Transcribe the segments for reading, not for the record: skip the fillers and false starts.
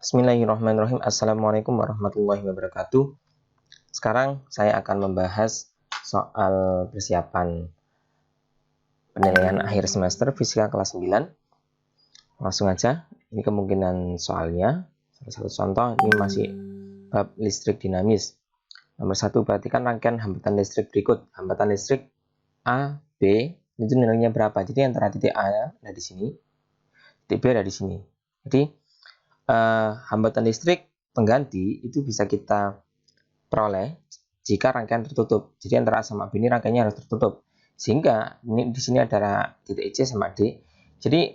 Bismillahirrahmanirrahim. Assalamualaikum warahmatullahi wabarakatuh. Sekarang saya akan membahas soal persiapan penilaian akhir semester fisika kelas 9. Langsung aja, ini kemungkinan soalnya. Salah satu contoh, ini masih bab listrik dinamis. Nomor 1, perhatikan rangkaian hambatan listrik berikut. Hambatan listrik A, B, itu nilainya berapa? Jadi antara titik A ada di sini, titik B ada di sini. Jadi hambatan listrik pengganti itu bisa kita peroleh jika rangkaian tertutup. Jadi antara A sama B ini rangkaiannya harus tertutup. Sehingga ini di sini ada titik C sama D. Jadi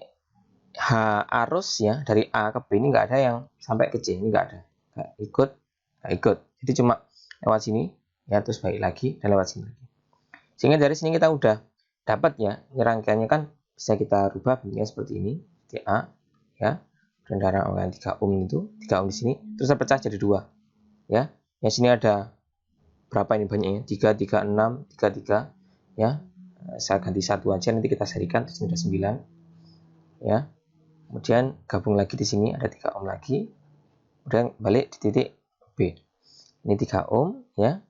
arus ya dari A ke B ini nggak ada yang sampai ke C, ini nggak ada. Nggak ikut. Jadi cuma lewat sini ya, terus balik lagi dan lewat sini lagi. Sehingga dari sini kita udah dapat ya, ini rangkaiannya kan bisa kita rubah bentuknya seperti ini, titik A ya. Dan darah oleh 3 ohm itu 3 ohm di sini terus terpecah jadi 2 ya. Yang sini ada berapa ini banyaknya? 3, 3, 6, 3, 3 ya. Saya ganti 1 aja, nanti kita serikan terus ada 9 ya. Kemudian gabung lagi di sini ada 3 ohm lagi. Kemudian balik di titik B. Ini 3 ohm ya.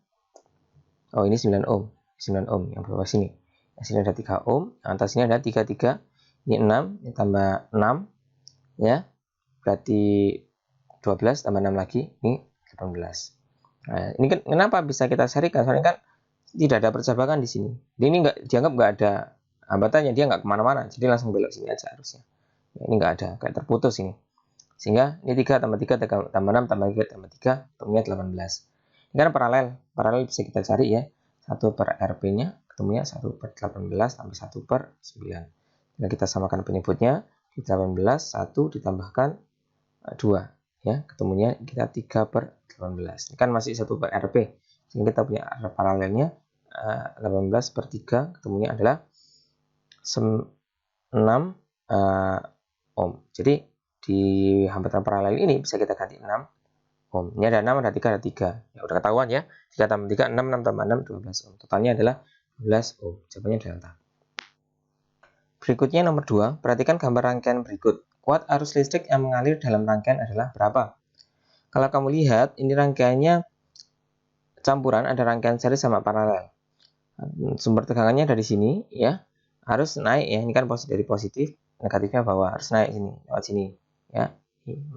Oh, ini 9 ohm. 9 ohm yang bawah sini. Yang sini ada 3 ohm, yang atas sini ada 3, 3. Ini 6, ini tambah 6 ya. Berarti 12 tambah 6 lagi, ini 18. Nah, ini kan kenapa bisa kita serikan? Soalnya kan tidak ada percabangan di sini. Ini dianggap nggak ada hambatannya, dia nggak kemana-mana. Jadi langsung belok sini aja harusnya. Ini nggak ada, kayak terputus ini. Sehingga ini 3 tambah 3 tambah 6 tambah 3 tambah 3, ketemunya 18. Ini kan paralel. Paralel bisa kita cari ya. 1 per RP-nya, ketemunya 1 per 18 tambah 1 per 9. Nah, kita samakan penyebutnya. Di 18, 1 ditambahkan 2 ya, ketemunya kita 3 per 18. Ini kan masih 1 per RP, sehingga kita punya paralelnya 18 per 3, ketemunya adalah 6 ohm. Jadi di hambatan paralel ini bisa kita ganti 6 ohm. Ini ada 6, ada 3, ada 3. Ya udah ketahuan ya. 3 tambah 3, 6, 6 tambah 6, 12 ohm. Totalnya adalah 12 ohm. Jawabannya delta. Berikutnya nomor 2, perhatikan gambar rangkaian berikut. Kuat arus listrik yang mengalir dalam rangkaian adalah berapa? Kalau kamu lihat, ini rangkaiannya campuran, ada rangkaian seri sama paralel. Sumber tegangannya dari sini ya, harus naik ya. Ini kan dari positif, negatifnya bawah, harus naik sini, lewat sini ya,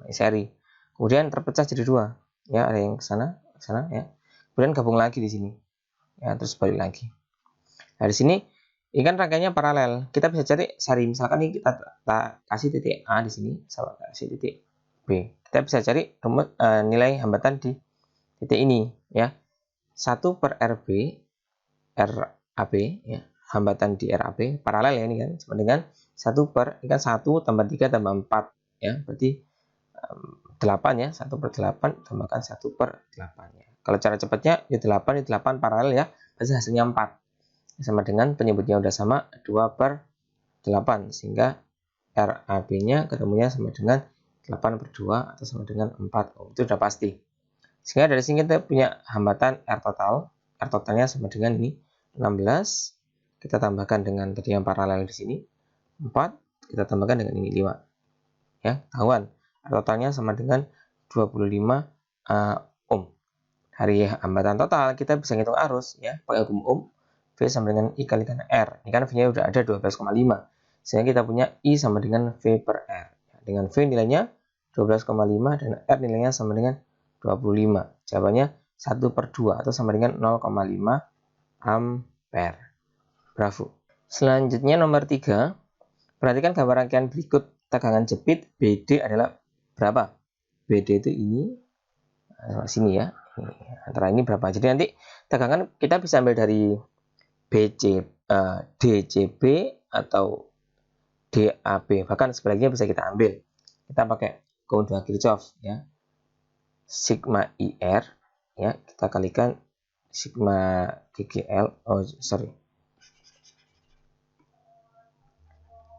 seri. Kemudian terpecah jadi 2 ya, ada yang ke sana ya. Kemudian gabung lagi di sini ya, terus balik lagi. Nah, di sini ini kan rangkaiannya paralel. Kita bisa cari seri. Misalkan ini kita kasih titik A di sini sama kasih titik B. Kita bisa cari nilai hambatan di titik ini ya. 1 per RB RAB ya. Hambatan di RAB paralel ya, ini kan sama dengan 1 per, ini kan 1 tambah 3 tambah 4 ya. Berarti 8 ya. 1 per 8 tambahkan 1 per 8 ya. Kalau cara cepatnya ya 8 paralel ya. Berarti hasilnya 4. Sama dengan penyebutnya udah sama, 2 per 8, sehingga RAB-nya ketemunya sama dengan 8 per 2 atau sama dengan 4 ohm. Itu udah pasti. Sehingga dari sini kita punya hambatan R total. R totalnya sama dengan ini 16. Kita tambahkan dengan tadi yang paralel di sini 4, kita tambahkan dengan ini 5. Ya, tahuan. R totalnya sama dengan 25 ohm. Dari hambatan total kita bisa ngitung arus ya, pakai hukum ohm. V sama dengan I kalikan R. Ini kan V-nya udah ada 12,5. Sehingga kita punya I sama dengan V per R. Dengan V nilainya 12,5 dan R nilainya sama dengan 25. Jawabannya 1 per 2 atau sama dengan 0,5 ampere. Bravo. Selanjutnya nomor 3. Perhatikan gambar rangkaian berikut. Tegangan jepit BD adalah berapa? BD itu ini sini ya. Antara ini berapa? Jadi nanti tegangan kita bisa ambil dari DCB atau DAB, bahkan sebaliknya bisa kita ambil. Kita pakai keuntungan Kirchhoff ya. Sigma IR ya, kita kalikan sigma GGL.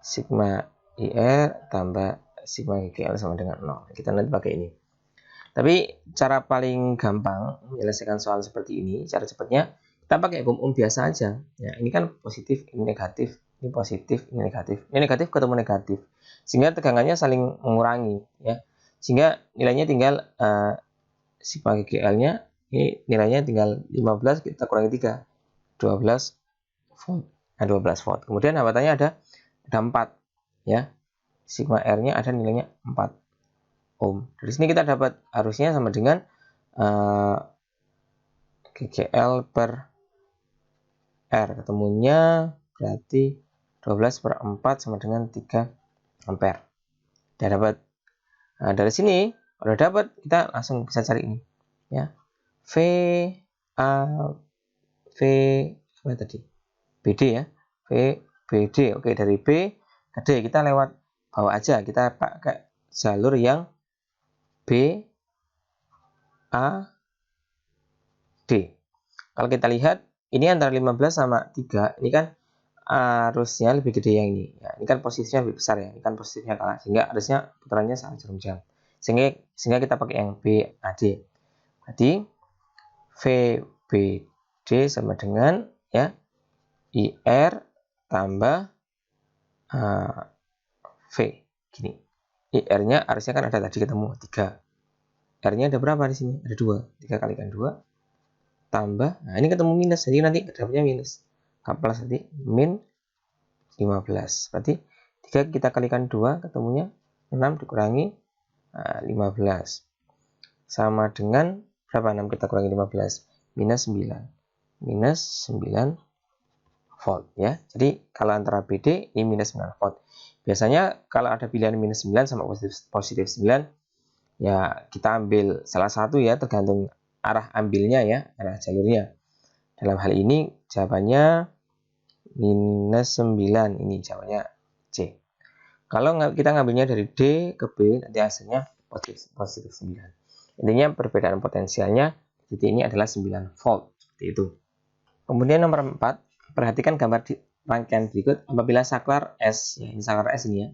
Sigma IR tambah sigma GGL sama dengan 0. Kita nanti pakai ini. Tapi cara paling gampang menyelesaikan soal seperti ini, cara cepatnya kita pakai hukum ohm biasa aja. Ya, ini kan positif, ini negatif, ini positif, ini negatif. Ini negatif ketemu negatif. Sehingga tegangannya saling mengurangi ya. Sehingga nilainya tinggal sigma GGL-nya, ini nilainya tinggal 15, kita kurangi 3, 12 volt. Nah, 12 volt. Kemudian hambatannya ada 4 ya. Sigma R-nya ada nilainya 4 ohm. Dari sini kita dapat arusnya sama dengan GGL per R. Ketemunya berarti 12 per 4 sama dengan 3 ampere. Sudah dapat. Nah, dari sini kalau dapat, kita langsung bisa cari ini ya. V apa tadi? BD ya. BD. Oke, dari B ke D kita lewat bawah aja. Kita pakai jalur yang B A D. Kalau kita lihat ini antara 15 sama 3, ini kan arusnya lebih gede yang ini. Ya, ini kan posisinya lebih besar ya. Ini kan posisinya kalah, sehingga arusnya putarannya sangat jarum jam. Sehingga kita pakai yang BAD. Berarti VBD sama dengan ya IR tambah V. Gini. IR-nya arusnya kan ada tadi ketemu 3. R-nya ada berapa di sini? Ada 2. 3 kalikan 2 tambah, nah ini ketemu minus, jadi nanti dapatnya minus. Plus nanti min 15. Berarti 3 kita kalikan 2 ketemunya 6 dikurangi 15. Sama dengan berapa? 6 kita kurangi 15. Minus 9. Minus 9 volt ya. Jadi kalau antara BD ini minus 9 volt. Biasanya kalau ada pilihan minus 9 sama positif 9, ya kita ambil salah satu ya, tergantung arah ambilnya ya, arah jalurnya. Dalam hal ini jawabannya minus 9, ini jawabannya C. Kalau kita ngambilnya dari D ke B, nanti hasilnya positif 9. Intinya perbedaan potensialnya di titik ini adalah 9 volt, seperti itu. Kemudian nomor 4, perhatikan gambar di rangkaian berikut. Apabila saklar S, ya, ini saklar S ini ya,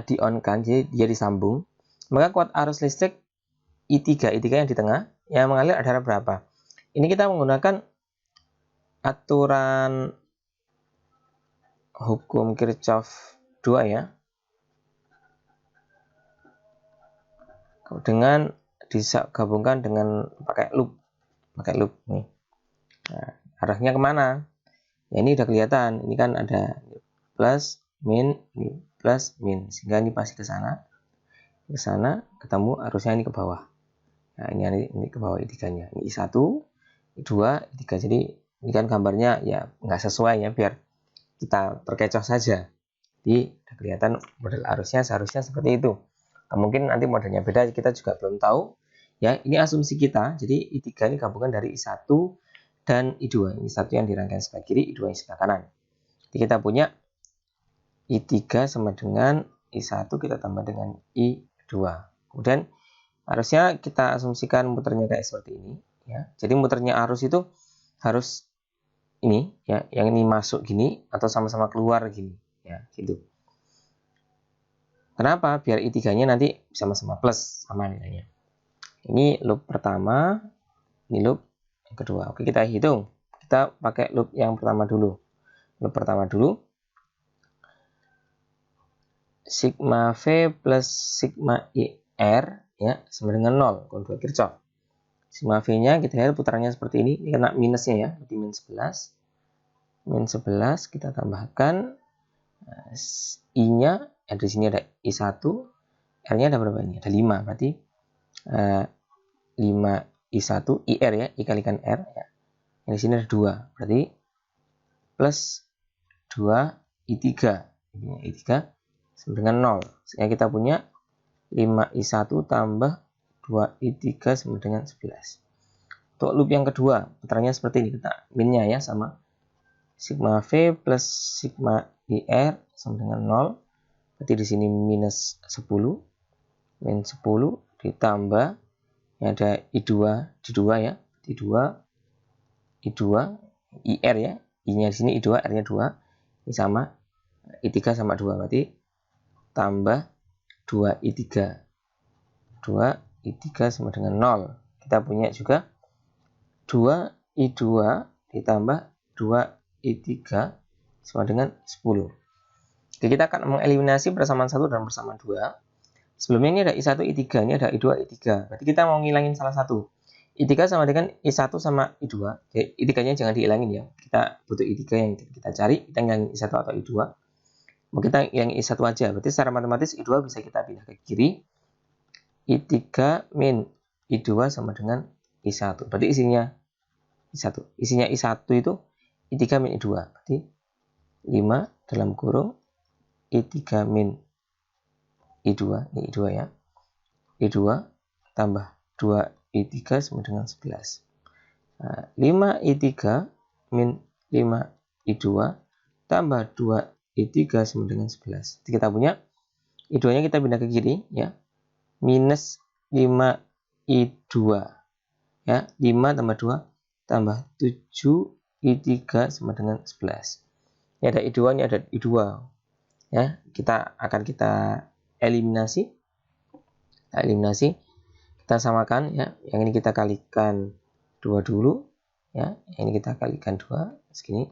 di-on-kan, jadi dia disambung, maka kuat arus listrik I3 yang di tengah yang mengalir adalah berapa? Ini kita menggunakan aturan hukum Kirchhoff 2 ya. Dengan digabungkan dengan pakai loop nih. Nah, arahnya kemana? Ya, ini udah kelihatan. Ini kan ada plus min, ini plus min, sehingga ini pasti ke sana. Ke sana ketemu arusnya ini ke bawah. Nah, ini ke bawah I3-nya. Ini I1, I2, I3. Jadi ini kan gambarnya ya nggak sesuai ya, biar kita terkecoh saja. Jadi udah kelihatan model arusnya seharusnya seperti itu. Nah, mungkin nanti modelnya beda, kita juga belum tahu. Ya, ini asumsi kita. Jadi I3 ini gabungan dari I1 dan I2. Ini satu yang dirangkai sebelah kiri, I2 yang sebelah kanan. Jadi kita punya I3 sama dengan I1 kita tambah dengan I2. Kemudian harusnya kita asumsikan muternya kayak seperti ini ya. Jadi muternya arus itu harus ini ya, yang ini masuk gini atau sama-sama keluar gini ya, gitu. Kenapa? Biar I3-nya nanti sama-sama plus sama nilainya. Ini loop pertama, ini loop yang kedua. Oke, kita hitung. Kita pakai loop yang pertama dulu. Loop pertama dulu. Sigma V plus sigma IR ya sama dengan 0, kontra Kirchhoff. Sigma V-nya kita lihat putarannya seperti ini. Ini kena minusnya ya, berarti min 11. Min 11 kita tambahkan I-nya, di sini ada I1, R-nya ada berapa ini? Ada 5, berarti 5 I1, IR ya, I kalikan R ya. Yang di sini ada 2, berarti plus 2 I3. I3 sama dengan 0. Sehingga kita punya 5I1 tambah 2I3 sama dengan 11. Untuk loop yang kedua, putarannya seperti ini. Kita minnya ya sama sigma V plus sigma IR sama dengan 0. Berarti di sini minus 10. Min 10 ditambah, ini ada I2 di 2 ya. I2 IR ya. I-nya di sini I2, R-nya 2. Ini sama I3 sama 2, berarti tambah 2I3. 2I3 sama dengan 0. Kita punya juga 2I2 ditambah 2I3 sama dengan 10. Oke, kita akan mengeliminasi persamaan 1 dan persamaan 2. Sebelumnya ini ada I1, I3, ini ada I2, I3. Berarti kita mau ngilangin salah satu. I3 sama dengan I1 sama I2. Jadi I3-nya jangan dihilangin ya. Kita butuh I3 yang kita cari. Kita ngilangin I1 atau I2. Mau kita ngilangin I1 aja. Berarti secara matematis I2 bisa kita pindah ke kiri. I3 min I2 sama dengan I1. Berarti isinya I1. Isinya I1 itu I3 min I2. Berarti 5 dalam kurung I3 min I2, ini I2 ya. I2 tambah 2 I3 sama dengan 11. Nah, 5 I3 min 5 I2 tambah 2 I3 sama dengan 11. Jadi kita punya I2-nya kita pindah ke kiri ya. Minus 5 I2 ya. 5 tambah 2 tambah 7 I3 sama dengan 11. Ini ada I2, ini ada I2. Ya, kita eliminasi. Kita samakan ya. Yang ini kita kalikan 2 dulu ya. Yang ini kita kalikan 2 segini.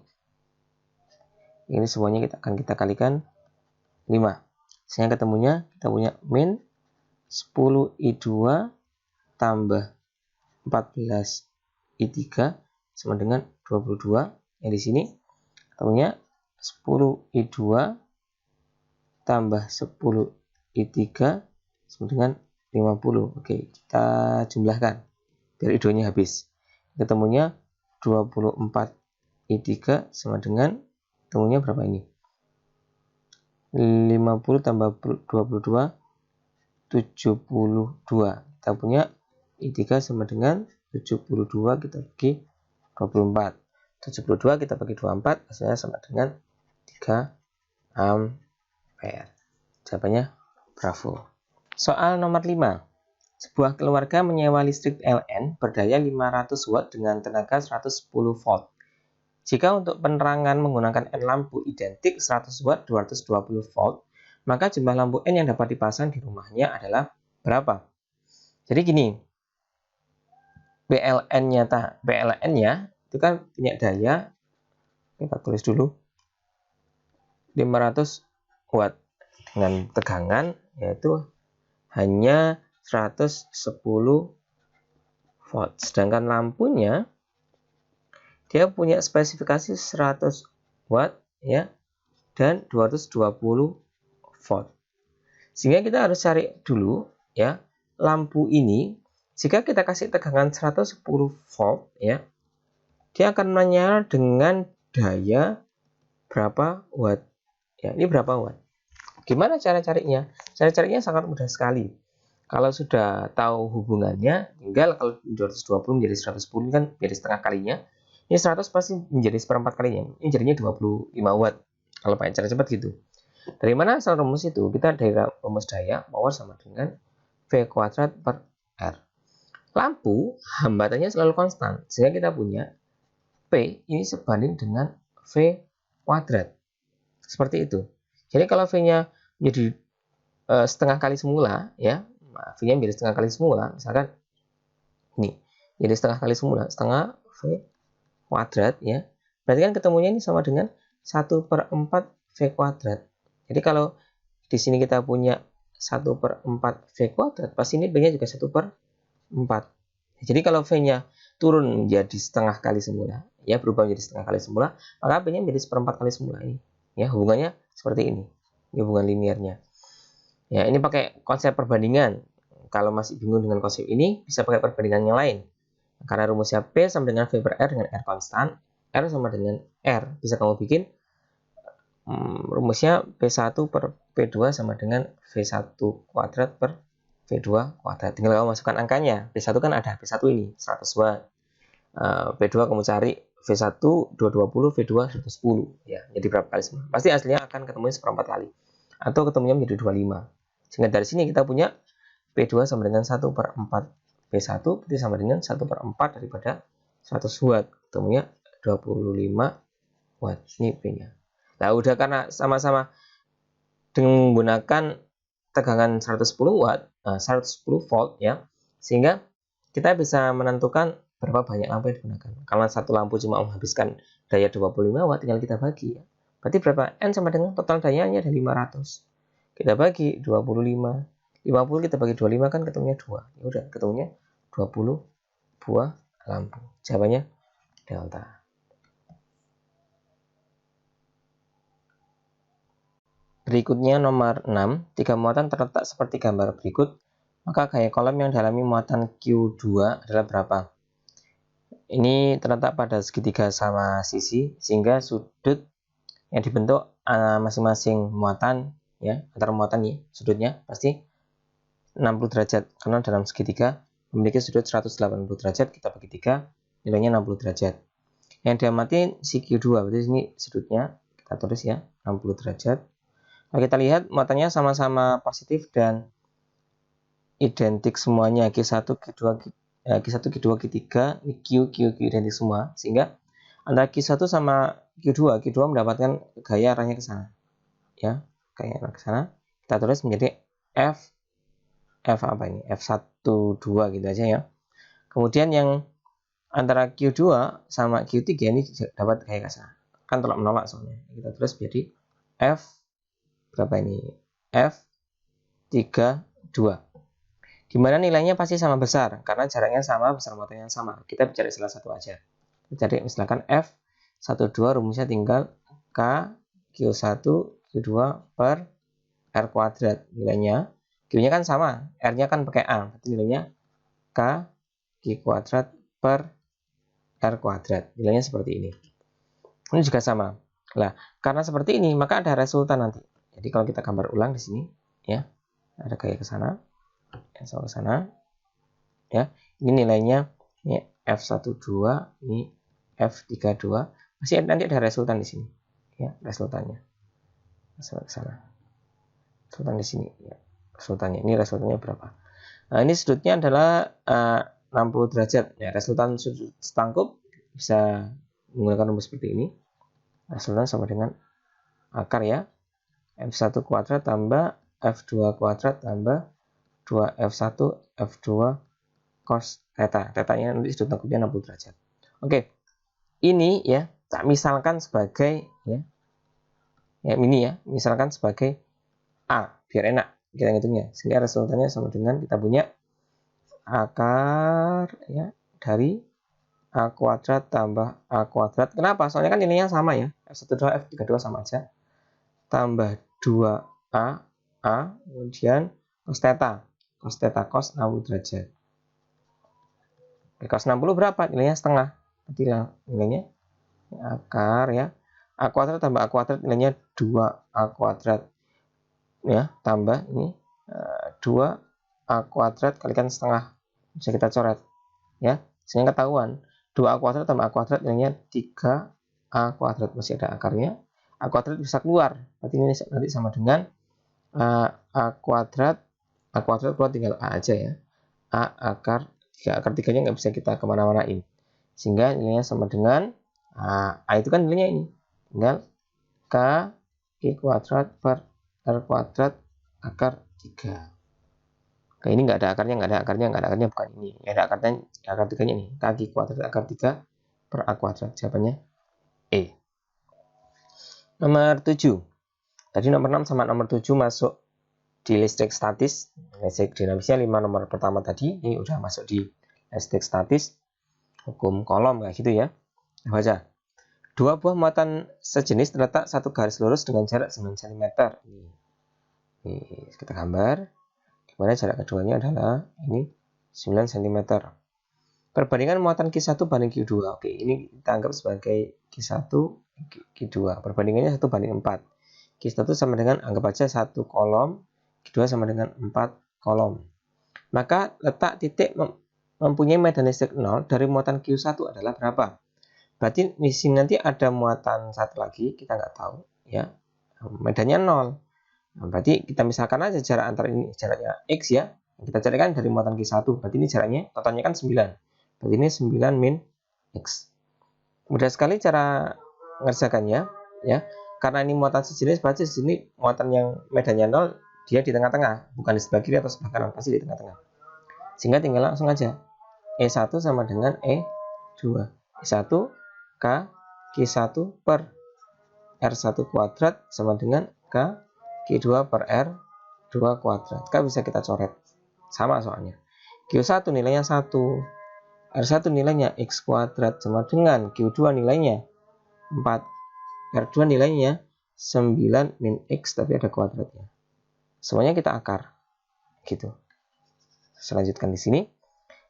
Ini semuanya kita kalikan 5. Sehingga ketemunya kita punya min 10 I2 tambah 14 I3 sama dengan 22. Yang di sini ketemunya 10 I2 tambah 10 I3 sama dengan 50. Oke, kita jumlahkan biar I2-nya habis. Ketemunya 24 I3 sama dengan, ketemunya berapa ini? 50 tambah 22, 72. Kita punya I3 sama dengan 72, kita bagi 24. 72 kita bagi 24, hasilnya sama dengan 3 ampere. Jawabannya bravo. Soal nomor 5. Sebuah keluarga menyewa listrik PLN berdaya 500 watt dengan tenaga 110 volt. Jika untuk penerangan menggunakan N lampu identik 100 watt 220 volt, maka jumlah lampu N yang dapat dipasang di rumahnya adalah berapa? Jadi gini, PLN-nya itu kan punya daya, kita tulis dulu, 500 watt dengan tegangan yaitu hanya 110 volt. Sedangkan lampunya dia punya spesifikasi 100 watt ya dan 220 volt. Sehingga kita harus cari dulu ya, lampu ini jika kita kasih tegangan 110 volt ya, dia akan menyala dengan daya berapa watt? Ya, ini berapa watt? Gimana cara carinya? Cara carinya sangat mudah sekali. Kalau sudah tahu hubungannya, tinggal kalau 220 menjadi 110 kan jadi setengah kalinya. Ini 100 pasti menjadi seperempat kalinya. Ini jadinya 25 watt. Kalau pakai cara cepat gitu. Dari mana asal rumus itu? Kita dari rumus daya power sama dengan V kuadrat per R. Lampu hambatannya selalu konstan. Sehingga kita punya P ini sebanding dengan V kuadrat. Seperti itu. Jadi kalau V-nya menjadi setengah kali semula, ya, V-nya menjadi setengah kali semula, misalkan ini, jadi setengah kali semula, setengah V kuadrat, ya, berarti kan ketemunya ini sama dengan 1/4 V kuadrat. Jadi kalau di sini kita punya 1/4 V kuadrat, pasti ini V-nya juga 1/4. Jadi kalau V-nya turun menjadi setengah kali semula, ya, berubah menjadi setengah kali semula, maka V-nya menjadi 1/4 kali semula ini. Ya, hubungannya seperti ini. Ini hubungan linearnya. Ya, ini pakai konsep perbandingan. Kalau masih bingung dengan konsep ini, bisa pakai perbandingan yang lain. Karena rumusnya P sama dengan V per R dengan R konstan, R sama dengan R. Bisa kamu bikin rumusnya P1 per P2 sama dengan V1 kuadrat per V2 kuadrat. Tinggal kamu masukkan angkanya. P1 kan ada, P1 ini 100 watt. P2 kamu cari V1 220, V2 110 ya. Jadi berapa kali semua? Pasti hasilnya akan ketemu seperempat kali atau ketemunya menjadi 25. Sehingga dari sini kita punya P2 sama dengan 1/4 P1 berarti sama dengan 1/4 daripada 100 watt. Ketemunya 25 watt. Ini P-nya. Nah, udah karena sama-sama dengan menggunakan tegangan 110 watt, 110 volt ya. Sehingga kita bisa menentukan berapa banyak lampu yang digunakan. Kalau satu lampu cuma menghabiskan daya 25 watt, tinggal kita bagi ya. Berarti berapa? N sama dengan total dayanya ada 500. Kita bagi 25. 50 kita bagi 25 kan ketemunya 2. Ya udah, ketemunya 20 buah lampu. Jawabannya delta. Berikutnya nomor 6, 3 muatan terletak seperti gambar berikut, maka gaya kolom yang dialami muatan Q2 adalah berapa? Ini terletak pada segitiga sama sisi, sehingga sudut yang dibentuk masing-masing muatan, ya, antara muatan ya, sudutnya pasti 60 derajat, karena dalam segitiga memiliki sudut 180 derajat, kita bagi 3, nilainya 60 derajat. Yang diamati si Q2, berarti ini sudutnya, kita tulis ya, 60 derajat. Nah, kita lihat muatannya sama-sama positif dan identik semuanya, Q1, Q2, Q1, Q2, Q3, Q identik semua, sehingga antara Q1 sama Q2 mendapatkan gaya arahnya ke sana. Ya, gaya arah ke sana. Kita tulis menjadi F apa ini? F12 gitu aja ya. Kemudian yang antara Q2 sama Q3 ini dapat gaya ke sana. Kan tolak menolak soalnya. Kita tulis menjadi F berapa ini? F32. Di mana nilainya pasti sama besar, karena jaraknya sama, besar muatannya sama. Kita cari salah satu aja. Kita cari misalkan F12, rumusnya tinggal K, Q1, Q2 per R kuadrat. Nilainya, Q-nya kan sama, R-nya kan pakai A. Berarti nilainya K, Q kuadrat per R kuadrat. Nilainya seperti ini. Ini juga sama. Nah, karena seperti ini, maka ada resultan nanti. Jadi kalau kita gambar ulang di sini, ya, ada gaya ke sana. Sama ke sana, ya, ini nilainya ini F12, ini F32, masih nanti ada resultan di sini, ya, resultannya sama ke sana, resultan di sini, ya, resultannya ini resultannya berapa? Nah, ini sudutnya adalah 60 derajat, ya, resultan sudut setangkup bisa menggunakan rumus seperti ini, resultan sama dengan akar ya, F1 kuadrat tambah F2 kuadrat tambah 2F1 F2 cos theta. Theta-nya nanti sudut tangkupnya 60 derajat. Oke. Ini ya, tak misalkan sebagai ya ini ya, misalkan sebagai A, biar enak kita ngitungnya. Sehingga resultannya sama dengan kita punya akar ya dari A kuadrat tambah A kuadrat. Kenapa? Soalnya kan nilainya sama ya. F12 F32 sama aja. Tambah 2A kemudian cos theta. Cos theta cos 60 derajat. Oke, cos 60 berapa? Nilainya setengah. Berarti nilainya akar ya. A kuadrat tambah A kuadrat nilainya 2A kuadrat. Ya, tambah ini 2A kuadrat kalikan setengah. Bisa kita coret. Ya, sehingga ketahuan 2A kuadrat tambah A kuadrat nilainya 3A kuadrat. Masih ada akarnya. A kuadrat bisa keluar. Berarti ini nanti sama dengan A kuadrat keluar tinggal A aja ya. A akar 3. Akar 3-nya nggak bisa kita kemana-manain. Sehingga nilainya sama dengan A itu kan nilainya ini. Tinggal K kuadrat per R kuadrat akar 3. Oke, ini nggak ada akarnya bukan ini. Ya, ada akarnya, akar 3-nya ini. K kuadrat akar 3 per A kuadrat. Jawabannya E. Nomor 7. Tadi nomor 6 sama nomor 7 masuk di listrik statis, listrik dinamisnya 5 nomor pertama tadi, ini udah masuk di listrik statis, hukum kolom kayak gitu ya. Baca. 2 buah muatan sejenis terletak satu garis lurus dengan jarak 9 cm. Ini kita gambar, dimana jarak keduanya adalah ini 9 cm. Perbandingan muatan Q1 banding Q2. Oke, ini kita anggap sebagai Q1, Q2. Perbandingannya 1 banding 4. Q1 sama dengan, anggap aja 1 kolom, Q2 sama dengan 4 kolom. Maka letak titik mempunyai medan listrik 0 dari muatan Q1 adalah berapa? Berarti di sini nanti ada muatan satu lagi, kita nggak tahu ya. Medannya 0. Nah, berarti kita misalkan aja jarak antara ini, jaraknya X ya. Kita carikan dari muatan Q1. Berarti ini jaraknya, totalnya kan 9. Berarti ini 9 min X. Mudah sekali cara mengerjakannya ya. Karena ini muatan sejenis, berarti di sini muatan yang medannya 0, dia di tengah-tengah, bukan di sebelah kiri atau sebelah kanan, pasti di tengah-tengah. Sehingga tinggal langsung aja E1 sama dengan E2. E1 K Q1 per R1 kuadrat sama dengan K Q2 per R 2 kuadrat. Kan bisa kita coret. Sama soalnya. Q1 nilainya 1. R1 nilainya X kuadrat sama dengan Q2 nilainya 4. R2 nilainya 9 min X tapi ada kuadratnya. Semuanya kita akar. Gitu. Selanjutkan di sini.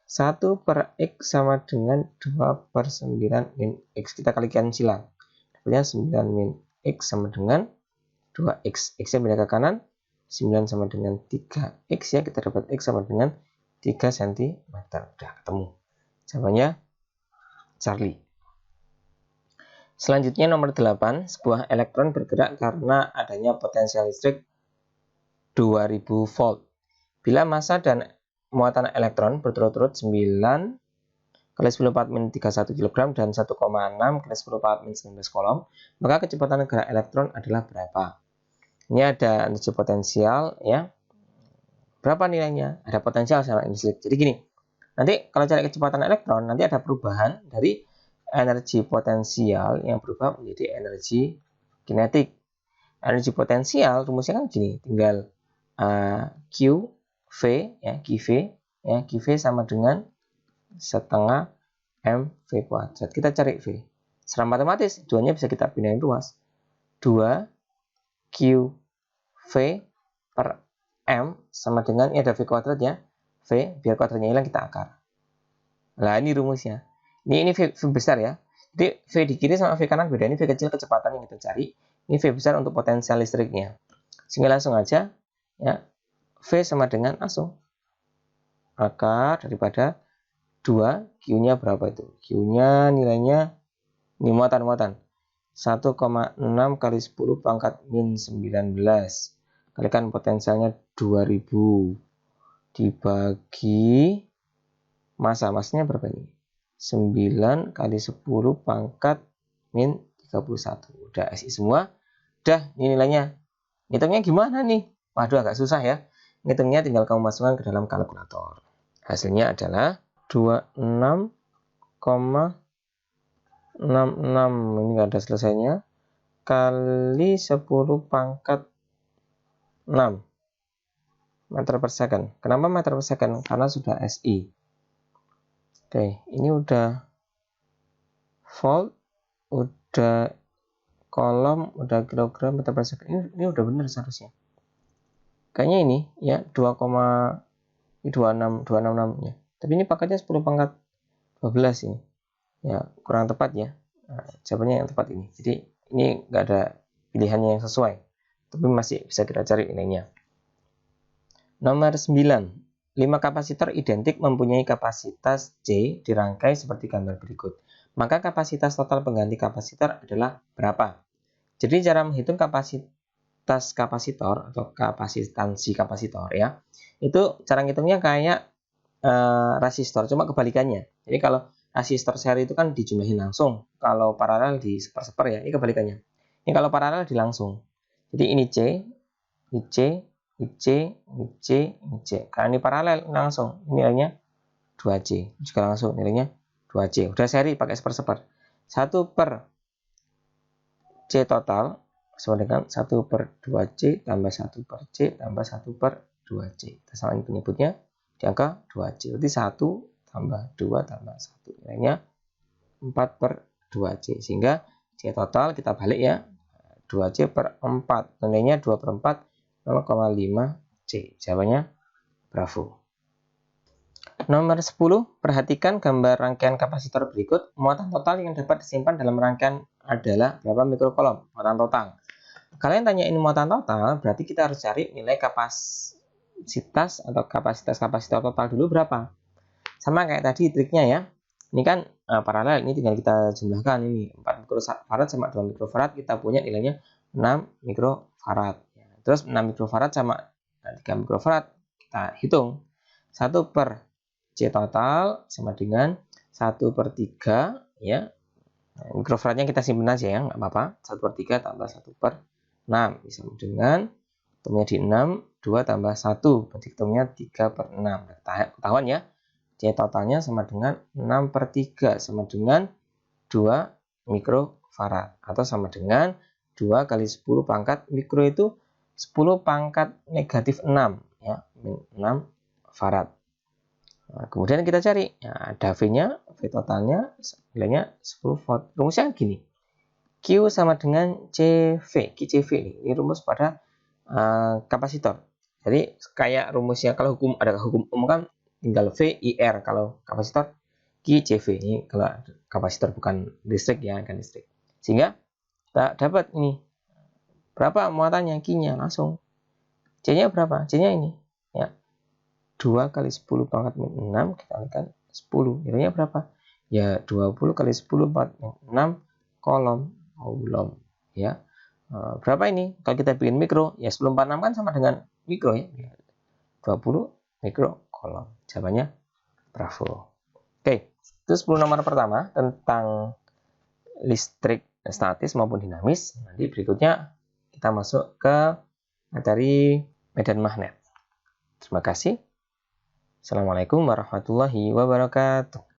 1 per X sama dengan 2 per 9 min X. Kita kalikan silang. Dapatnya 9 min X sama dengan 2X. X-nya pindah ke kanan. 9 sama dengan 3X ya. Kita dapat X sama dengan 3 cm. Udah ketemu. Jawabannya Charlie. Selanjutnya nomor 8. Sebuah elektron bergerak karena adanya potensial listrik 2000 volt. Bila massa dan muatan elektron berturut-turut 9 kali 10 4 min 31 kg dan 1,6 kali 10 4 min 19 kolom, maka kecepatan gerak elektron adalah berapa? Ini ada energi potensial ya. Berapa nilainya? Ada potensial sama energi listrik. Jadi gini, nanti kalau cari kecepatan elektron, nanti ada perubahan dari energi potensial yang berubah menjadi energi kinetik. Energi potensial rumusnya kan gini, tinggal Q V ya, QV sama dengan setengah mV kuadrat. Kita cari V. Secara matematis, duanya bisa kita pindahin ruas. 2 QV per M sama dengan, ini ada V kuadrat ya. V, biar kuadratnya hilang kita akar. Nah, ini rumusnya. Ini V besar ya. Jadi V di kiri sama V kanan beda. Ini V kecil kecepatan yang kita cari. Ini V besar untuk potensial listriknya. Sehingga langsung aja ya. V sama dengan langsung akar daripada 2, Q-nya berapa itu? Q-nya nilainya, ini muatan. 1,6 kali 10 pangkat min 19. Kalikan potensialnya 2000. Dibagi massa-massanya berapa ini? 9 kali 10 pangkat min 31. Udah SI semua. Udah, ini nilainya. Hitungnya gimana nih? Waduh, agak susah ya. Ngitungnya tinggal kamu masukkan ke dalam kalkulator. Hasilnya adalah 26,66. Ini nggak ada selesainya. Kali 10 pangkat 6 meter per second. Kenapa meter per second? Karena sudah SI. Oke, ini udah volt, udah kolom, udah kilogram meter per second. Ini udah benar seharusnya. Kayaknya ini ya 2,266 ya. Tapi ini paketnya 10 pangkat 12 ini. Ya, kurang tepat ya. Nah, jawabannya yang tepat ini. Jadi ini nggak ada pilihannya yang sesuai. Tapi masih bisa kita cari nilainya. Nomor 9. 5 kapasitor identik mempunyai kapasitas C dirangkai seperti gambar berikut. Maka kapasitas total pengganti kapasitor adalah berapa? Jadi cara menghitung kapasitas kapasitor atau kapasitansi kapasitor ya, itu cara ngitungnya kayak resistor, cuma kebalikannya. Jadi kalau resistor seri itu kan dijumlahin langsung, kalau paralel di seper-seper ya, ini kebalikannya. Ini kalau paralel di langsung. Jadi ini C, ini C, ini C, ini C, ini C. Karena ini paralel langsung, nilainya 2C. Juga langsung nilainya 2C. Udah seri pakai seper-seper. 1 per C total sama dengan 1 per 2C tambah 1 per C tambah 1 per 2C. Kita samain penyebutnya di angka 2C. Berarti 1 tambah 2 tambah 1. Nilainya 4 per 2C. Sehingga C total kita balik ya. 2C per 4. Nilainya 2 per 4, 0,5C. Jawabannya bravo. Nomor 10. Perhatikan gambar rangkaian kapasitor berikut. Muatan total yang dapat disimpan dalam rangkaian adalah berapa mikrokolom? Muatan total. Kalian tanya ini muatan total, berarti kita harus cari nilai kapasitas atau kapasitas kapasitor total dulu berapa. Sama kayak tadi triknya ya. Ini kan paralel, ini tinggal kita jumlahkan ini 4 mikrofarad sama 2 mikrofarad, kita punya nilainya 6 mikrofarad. Terus 6 mikrofarad sama 3 mikrofarad kita hitung. 1 per C total sama dengan 1 per 3 ya. Mikrofaradnya kita simpan aja ya, nggak apa-apa. 1 per 3 tambah 1 per 6 bisa dengan ketemunya di 6, 2 tambah 1 berarti ketemunya 3 per 6. Ketahuan ya, C totalnya sama dengan 6 per 3 sama dengan 2 mikrofarad atau sama dengan 2 kali 10 pangkat mikro itu 10 pangkat negatif 6 ya, min 6 farad. Nah, kemudian kita cari ya, ada V-nya, V totalnya nilainya 10 volt. Rumusnya gini. Q sama dengan CV, QCV ini rumus pada kapasitor. Jadi kayak rumusnya kalau ada hukum umum kan tinggal V IR kalau kapasitor, QCV ini kalau kapasitor bukan listrik ya, kan listrik. Sehingga kita dapat ini berapa muatannya, Q-nya langsung. C-nya berapa? C-nya ini ya. 2 kali 10 pangkat min 6 kita kalikan 10. Nilainya berapa? Ya 20 kali 10 pangkat min 6 coulomb ya. Berapa ini? Kalau kita bikin mikro, ya 1046 kan sama dengan mikro ya. 20 mikro coulomb. Jawabannya bravo. Oke, itu 10 nomor pertama tentang listrik statis maupun dinamis. Nanti berikutnya kita masuk ke materi medan magnet. Terima kasih. Assalamualaikum warahmatullahi wabarakatuh.